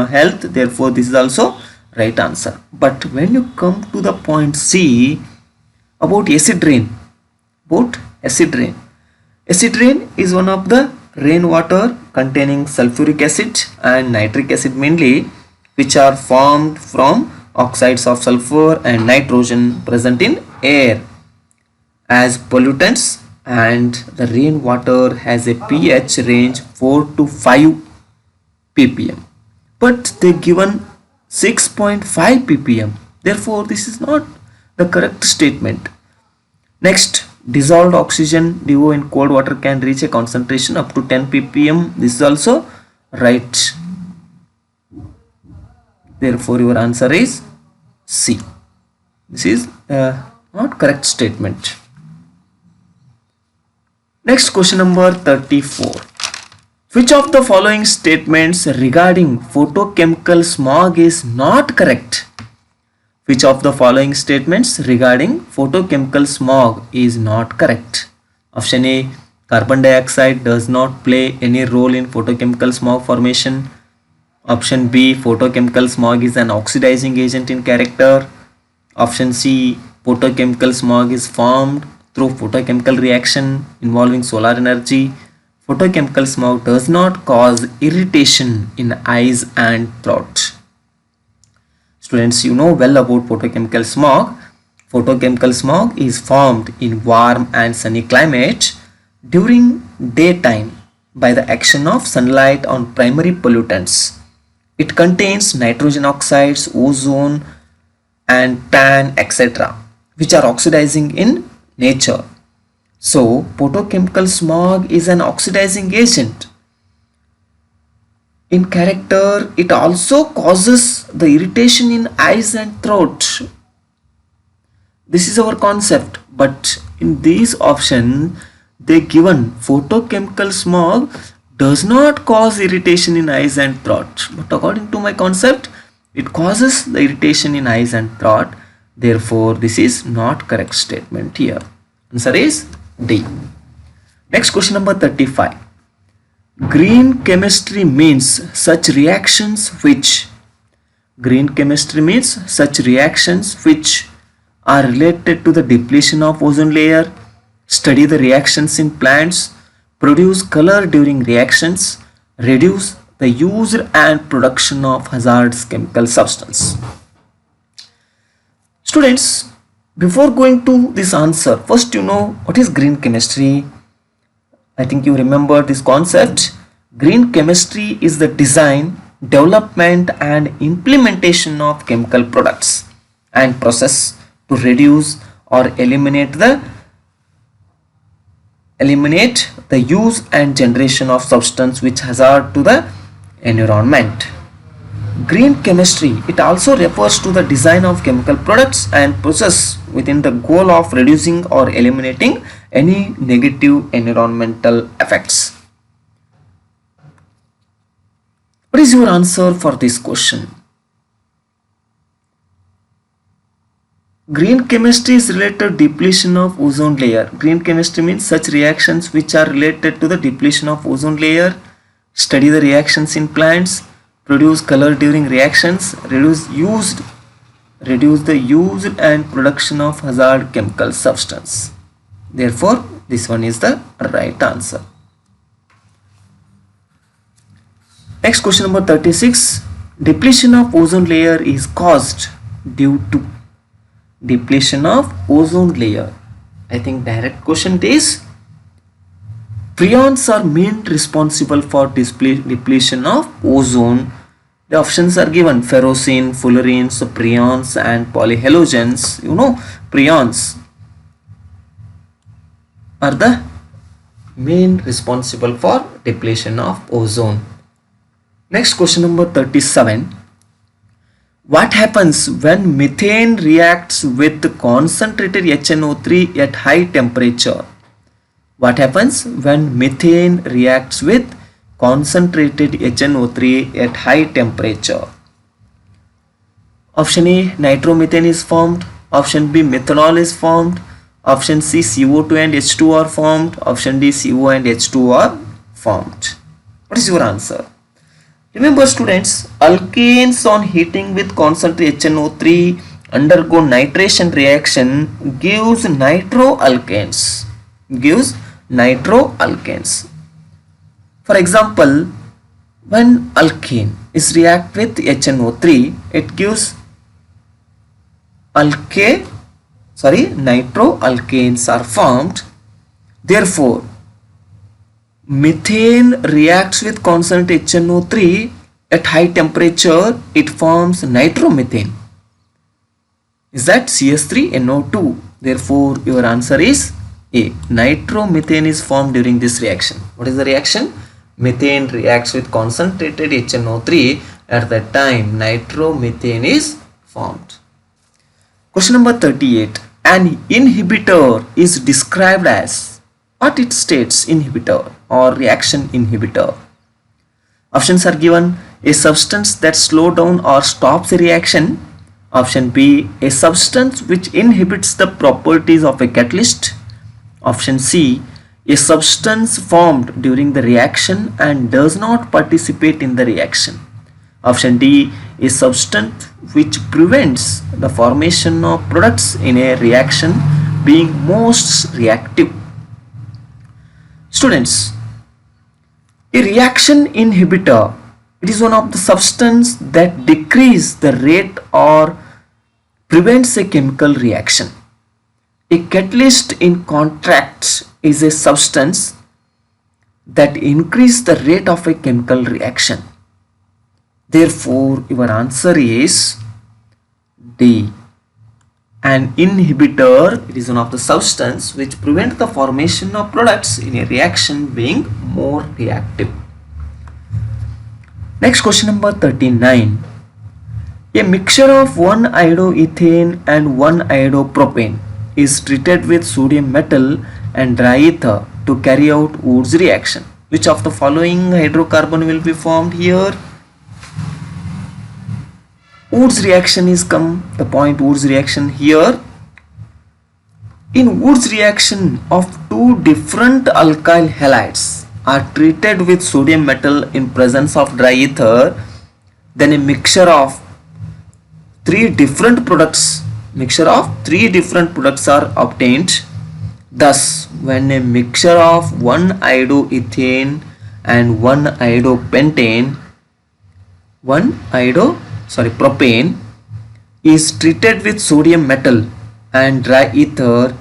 health. Therefore, this is also right answer. But when you come to the point C about acid rain, acid rain is one of the rainwater containing sulfuric acid and nitric acid mainly, which are formed from oxides of sulfur and nitrogen present in air as pollutants, and the rainwater has a pH range 4 to 5 ppm, but they given 6.5 ppm. Therefore this is not the correct statement. Next, dissolved oxygen DO in cold water can reach a concentration up to 10 ppm. This is also right. Therefore your answer is C. This is not correct statement. Next, question number 34. Which of the following statements regarding photochemical smog is not correct? Which of the following statements regarding photochemical smog is not correct? Option A, carbon dioxide does not play any role in photochemical smog formation. Option B, photochemical smog is an oxidizing agent in character. Option C, photochemical smog is formed through photochemical reaction involving solar energy. Photochemical smog does not cause irritation in eyes and throat. Students, you know well about photochemical smog. Photochemical smog is formed in warm and sunny climate during daytime by the action of sunlight on primary pollutants. It contains nitrogen oxides, ozone and tan, etc., which are oxidizing in nature. So photochemical smog is an oxidizing agent in character. It also causes the irritation in eyes and throat. This is our concept, but in these options they given photochemical smog does not cause irritation in eyes and throat, but according to my concept it causes the irritation in eyes and throat. Therefore this is not correct statement here. Answer is D. Next, question number 35. Green chemistry means such reactions which are related to the depletion of ozone layer, study the reactions in plants, produce color during reactions, reduce the use and production of hazardous chemical substance. Students, before going to this answer, first you know what is green chemistry. I think you remember this concept. Green chemistry is the design, development and implementation of chemical products and process to reduce or eliminate the use and generation of substance which hazard to the environment. Green chemistry, it also refers to the design of chemical products and process within the goal of reducing or eliminating any negative environmental effects. What is your answer for this question? Green chemistry is related to depletion of ozone layer. Green chemistry means such reactions which are related to the depletion of ozone layer, study the reactions in plants, produce color during reactions, reduce the use and production of hazard chemical substance. Therefore this one is the right answer. Next, question number 36. Depletion of ozone layer is caused due to depletion of ozone layer. I think direct question is prions are main responsible for depletion of ozone. The options are given: ferrocene, fullerenes, prions and polyhalogens. You know, prions are the main responsible for depletion of ozone. Next, question number 37. What happens when methane reacts with concentrated HNO3 at high temperature? What happens when methane reacts with concentrated HNO3 at high temperature? Option A, nitromethane is formed. Option B, methanol is formed. Option C, CO2 and H2 are formed. Option D, CO and H2 are formed. What is your answer? Remember students, alkanes on heating with concentrate HNO3 undergo nitration reaction gives nitroalkanes. Gives nitroalkanes. For example, when alkane is react with HNO3, it gives nitroalkanes are formed. Therefore, methane reacts with constant HNO3 at high temperature, it forms nitromethane. Is that CS3NO2? Therefore, your answer is A. Nitromethane is formed during this reaction. What is the reaction? Methane reacts with concentrated HNO3. At that time, nitromethane is formed. Question number 38. An inhibitor is described as, what it states, inhibitor or reaction inhibitor? Options are given: a substance that slows down or stops a reaction. Option B, a substance which inhibits the properties of a catalyst. Option C, a substance formed during the reaction and does not participate in the reaction. Option D, a substance which prevents the formation of products in a reaction, being most reactive. Students, a reaction inhibitor, it is one of the substances that decrease the rate or prevents a chemical reaction. A catalyst, in contrast, is a substance that increases the rate of a chemical reaction. Therefore, your answer is D. An inhibitor, it is one of the substances which prevent the formation of products in a reaction, being more reactive. Next, question number 39. A mixture of 1-iodoethane and 1-iodopropane is treated with sodium metal and dry ether to carry out Woods reaction. Which of the following hydrocarbon will be formed here? Woods reaction is the point Woods reaction here. In Woods reaction of two different alkyl halides are treated with sodium metal in presence of dry ether, then a mixture of three different products are obtained. Thus, when a mixture of 1-iodoethane and 1-iodopentane, propane is treated with sodium metal and dry ether,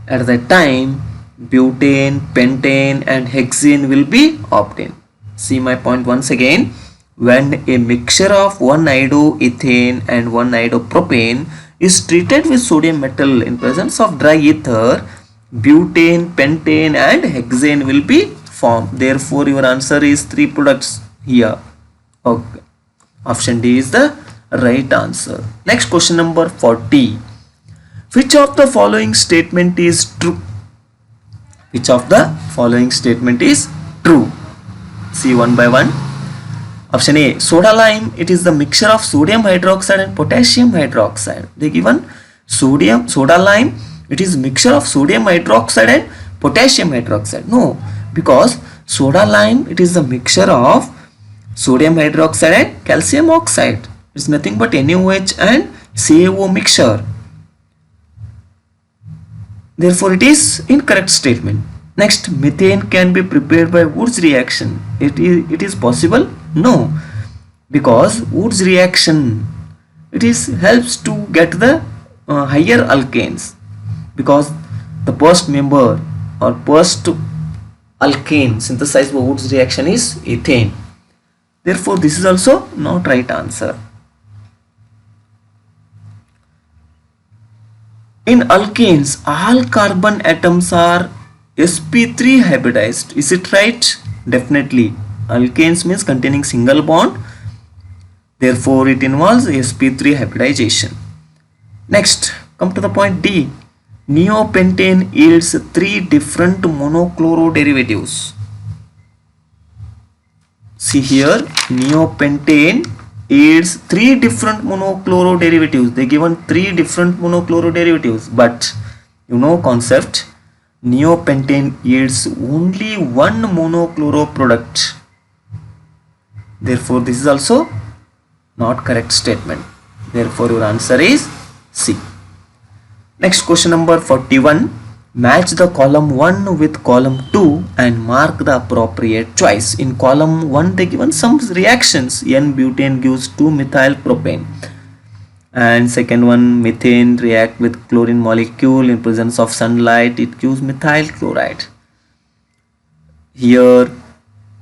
at that time butane, pentane and hexane will be obtained. See my point once again. When a mixture of 1-iodoethane and 1-iodopropane is treated with sodium metal in presence of dry ether, butane, pentane and hexane will be formed. Therefore, your answer is three products here. Okay. Option D is the right answer. Next, question number 40. Which of the following statement is true? Which of the following statement is true? See one by one. Option A, soda lime, it is the mixture of sodium hydroxide and potassium hydroxide. They given soda lime, it is mixture of sodium hydroxide and potassium hydroxide. No, because soda lime, it is the mixture of sodium hydroxide and calcium oxide. It's nothing but NaOH and CaO mixture. Therefore, it is incorrect statement. Next, methane can be prepared by Woods reaction. It is possible? No, because Woods reaction, it helps to get the higher alkanes, because the first member or first alkane synthesized by Woods reaction is ethane. Therefore, this is also not right answer. In alkanes, all carbon atoms are sp3 hybridized. Is it right? Definitely. Alkanes means containing single bond. Therefore, it involves sp3 hybridization. Next, come to the point D. Neopentane yields three different monochloro derivatives. See here, neopentane yields three different monochloro derivatives. They given three different monochloro derivatives, but you know concept. Neopentane yields only one monochloro product. Therefore, this is also not correct statement. Therefore, your answer is C. Next question number 41. Match the column 1 with column 2 and mark the appropriate choice. In column 1 they given some reactions. N-butane gives 2-methyl propane. And second one, methane react with chlorine molecule in presence of sunlight. It gives methyl chloride. Here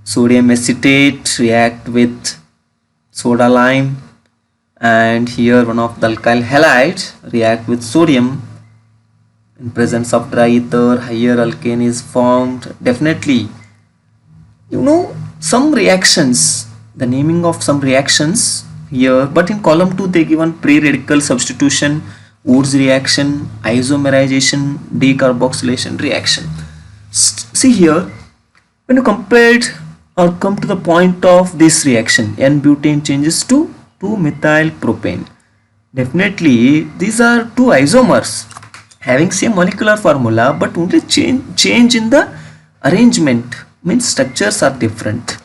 sodium acetate react with soda lime. And here one of the alkyl halides react with sodium. In presence of dry ether, higher alkane is formed. Definitely, you know some reactions, the naming of some reactions here, but in column 2 they given pre-radical substitution, Woods reaction, isomerization, decarboxylation reaction. See here, when you compare it or come to the point of this reaction, N-butane changes to 2-methyl propane. Definitely, these are two isomers having same molecular formula, but only change in the arrangement, means structures are different.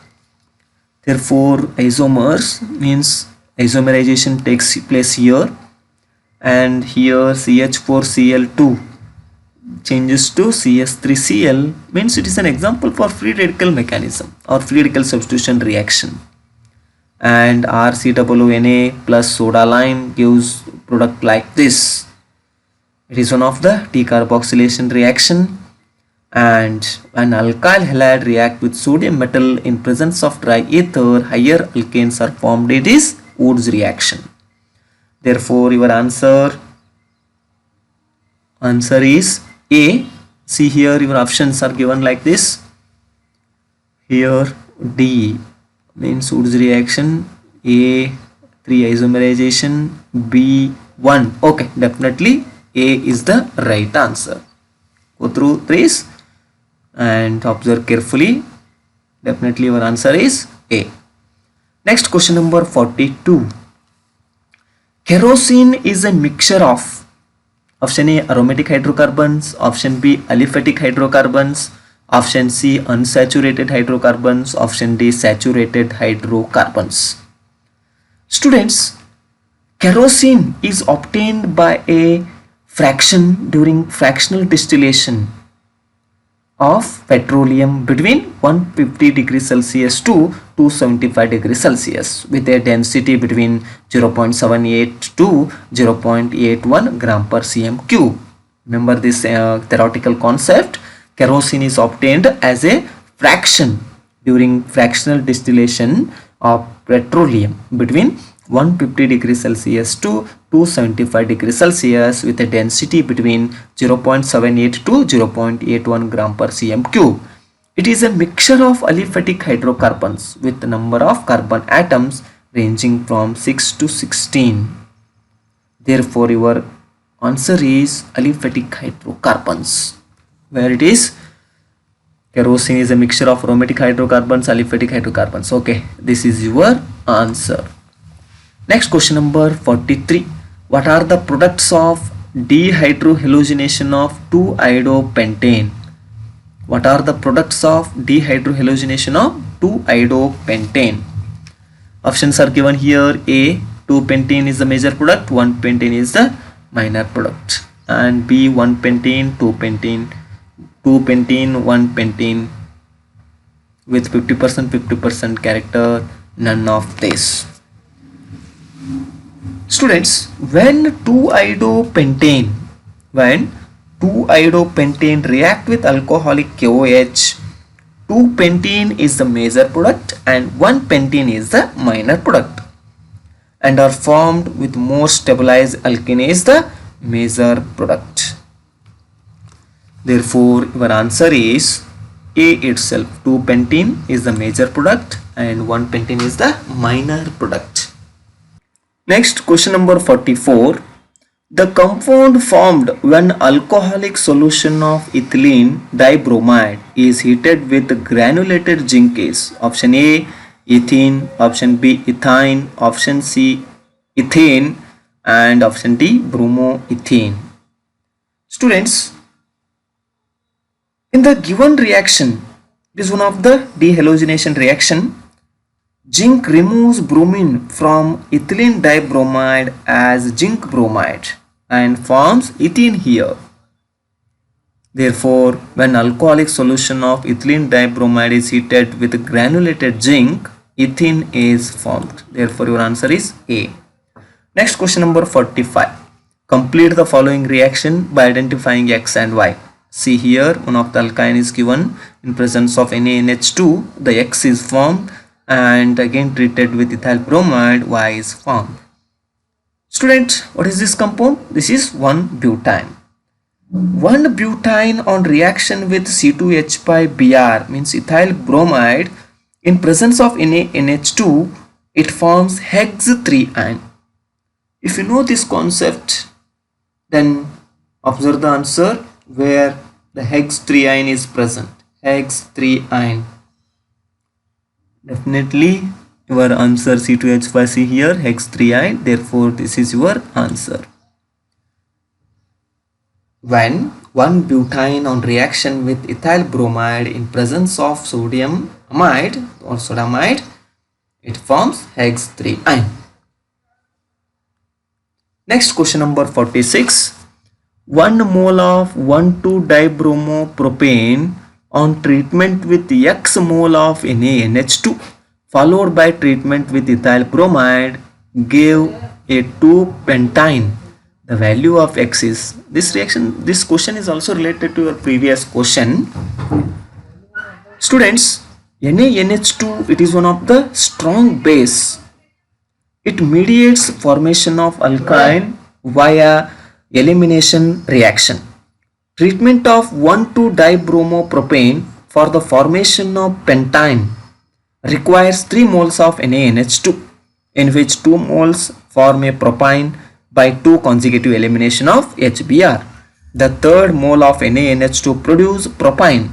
Therefore, isomers means isomerization takes place here, and here CH4Cl2 changes to CS3Cl, means it is an example for free radical mechanism or free radical substitution reaction. And RCOONA plus soda lime gives product like this. It is one of the decarboxylation reaction. And an alkyl halide react with sodium metal in presence of dry ether, higher alkanes are formed. It is Woods reaction. Therefore, your answer is A. See here, your options are given like this. Here D means Woods reaction, A 3 isomerization, B 1. Okay, definitely A is the right answer. Go through this and observe carefully. Definitely your answer is A. Next question number 42. Kerosene is a mixture of option A aromatic hydrocarbons, option B aliphatic hydrocarbons, option C unsaturated hydrocarbons, option D saturated hydrocarbons. Students, kerosene is obtained by a fraction during fractional distillation of petroleum between 150 degrees Celsius to 275 degrees Celsius with a density between 0.78 to 0.81 gram per cm cube. Remember this theoretical concept. Kerosene is obtained as a fraction during fractional distillation of petroleum between 150 degrees Celsius to 275 degrees Celsius with a density between 0.78 to 0.81 gram per cm cube. It is a mixture of aliphatic hydrocarbons with the number of carbon atoms ranging from 6 to 16. Therefore, your answer is aliphatic hydrocarbons. Where it is? Kerosene is a mixture of aromatic hydrocarbons, aliphatic hydrocarbons. Okay, this is your answer. Next question number 43. What are the products of dehydrohalogenation of 2-iodopentane? What are the products of dehydrohalogenation of 2-iodopentane? Options are given here. A 2-pentene is the major product, 1-pentene is the minor product, and B 1-pentene, 2-pentene, 2-pentene, 1-pentene with 50% character, none of this. Students, when 2-iodopentane react with alcoholic KOH, 2-pentene is the major product and 1-pentene is the minor product, and are formed with more stabilized alkene is the major product. Therefore, your answer is A itself. 2-pentene is the major product and 1-pentene is the minor product. Next, question number 44. The compound formed when alcoholic solution of ethylene dibromide is heated with granulated zinc is option A ethene, option B ethine, option C ethane, and option D bromoethane. Students, in the given reaction, it is one of the dehalogenation reaction. Zinc removes bromine from ethylene dibromide as zinc bromide and forms ethene here. Therefore, when alcoholic solution of ethylene dibromide is heated with granulated zinc, ethene is formed. Therefore, your answer is A. Next question number 45. Complete the following reaction by identifying X and Y. See here, one of the alkyne is given. In presence of NaNH2, the X is formed, and again treated with ethyl bromide, Y is formed. Students, what is this compound? This is 1-butane. 1-butane on reaction with C2H5Br means ethyl bromide. In presence of NaNH2, it forms Hex3-ine. If you know this concept, then observe the answer where the Hex3-ine is present. Hex3-ine. Definitely your answer C2H5, here Hex3-ine. Therefore, this is your answer. When 1-butane on reaction with ethyl bromide in presence of sodium amide or sodamide, it forms Hex3-ine. Next question number 46. 1 mole of 1,2-dibromopropane on treatment with X mole of NaNH2 followed by treatment with ethyl bromide gave a 2-pentane. The value of X is, this question is also related to your previous question. Students, NaNH2, it is one of the strong base. It mediates formation of alkyne via elimination reaction. Treatment of 1,2-dibromopropane for the formation of pentane requires 3 moles of NaNH2, in which 2 moles form a propyne by 2 consecutive elimination of HBr. The third mole of NaNH2 produce propyne,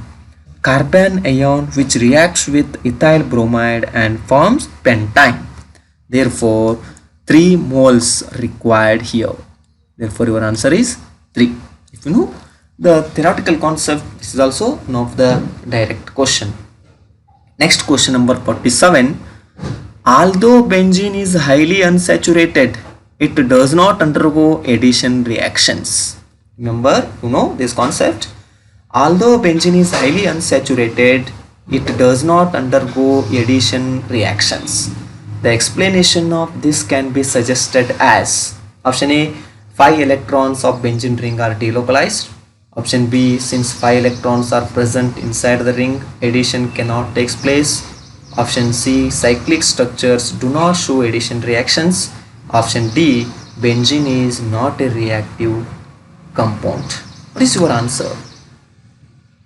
carbon ion, which reacts with ethyl bromide and forms pentane. Therefore, 3 moles required here. Therefore, your answer is 3. If you know the theoretical concept, this is also one of the direct question. Next question number 47. Although benzene is highly unsaturated, it does not undergo addition reactions. Remember, you know this concept. Although benzene is highly unsaturated, it does not undergo addition reactions. The explanation of this can be suggested as option A, 5 electrons of benzene ring are delocalized. Option B, since 5 electrons are present inside the ring, addition cannot take place. Option C, cyclic structures do not show addition reactions. Option D, benzene is not a reactive compound. What is your answer?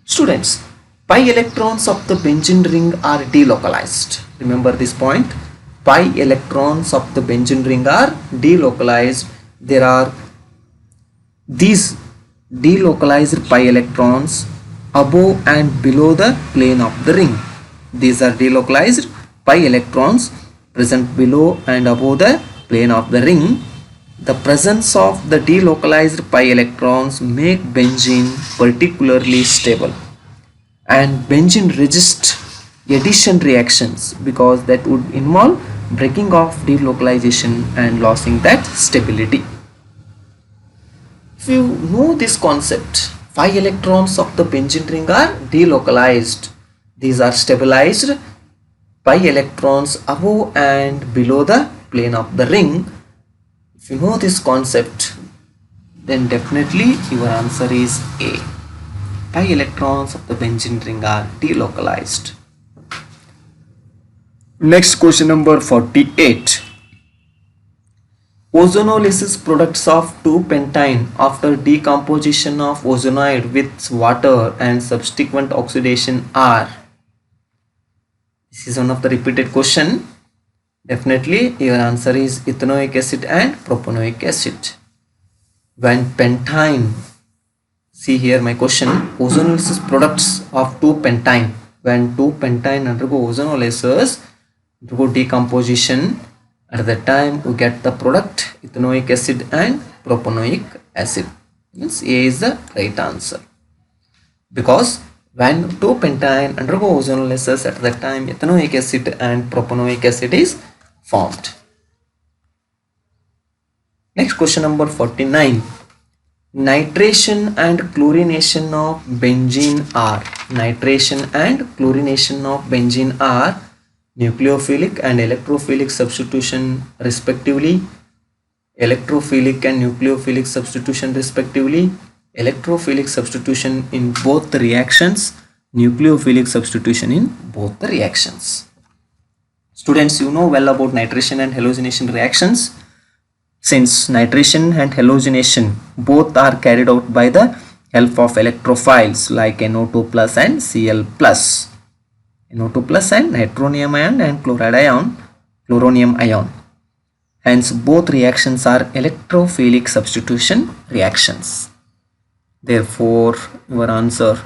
Students, pi electrons of the benzene ring are delocalized. Remember this point. Pi electrons of the benzene ring are delocalized. There are these delocalized pi electrons above and below the plane of the ring. These are delocalized pi electrons present below and above the plane of the ring. The presence of the delocalized pi electrons make benzene particularly stable, and benzene resists addition reactions because that would involve breaking off delocalization and losing that stability. If you know this concept, 5 electrons of the benzene ring are delocalized. These are stabilized pi electrons above and below the plane of the ring. If you know this concept, then definitely your answer is A. Pi electrons of the benzene ring are delocalized. Next question number 48. Ozonolysis products of 2-pentane after decomposition of ozonoid with water and subsequent oxidation are. This is one of the repeated question. Definitely your answer is ethanoic acid and propanoic acid. When pentane, see here my question, ozonolysis products of 2-pentane. When 2-pentane undergo ozonolysis, undergo decomposition, at the time we get the product ethanoic acid and propanoic acid. Means A is the right answer. Because When 2-pentyne undergo ozonolysis, at that time ethanoic acid and propanoic acid is formed. Next question number 49. Nitration and chlorination of benzene are. Nitration and chlorination of benzene are nucleophilic and electrophilic substitution respectively. Electrophilic and nucleophilic substitution respectively. Electrophilic substitution in both the reactions. Nucleophilic substitution in both the reactions. Students, you know well about nitration and halogenation reactions. Since nitration and halogenation both are carried out by the help of electrophiles like NO2 plus and Cl plus. NO2 plus and nitronium ion and chloronium ion. Hence both reactions are electrophilic substitution reactions. Therefore your answer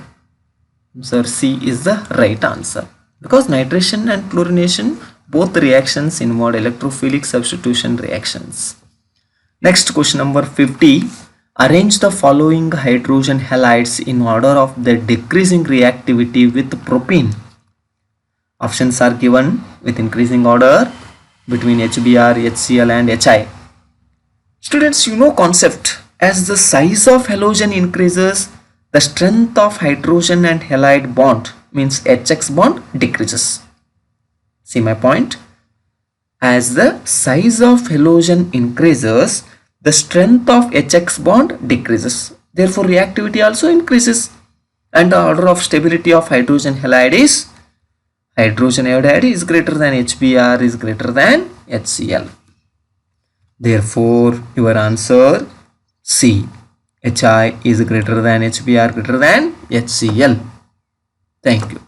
C is the right answer, because nitration and chlorination both reactions involve electrophilic substitution reactions. Next, question number 50. Arrange the following hydrogen halides in order of their decreasing reactivity with propene. Options are given with increasing order between HBr, HCl and HI. Students, you know concept. As the size of halogen increases, the strength of hydrogen and halide bond, means HX bond, decreases. See my point? As the size of halogen increases, the strength of HX bond decreases. Therefore, reactivity also increases. And the order of stability of hydrogen halide is, hydrogen iodide is greater than HBr is greater than HCl. Therefore, your answer C. HI is greater than HBr greater than HCl. Thank you.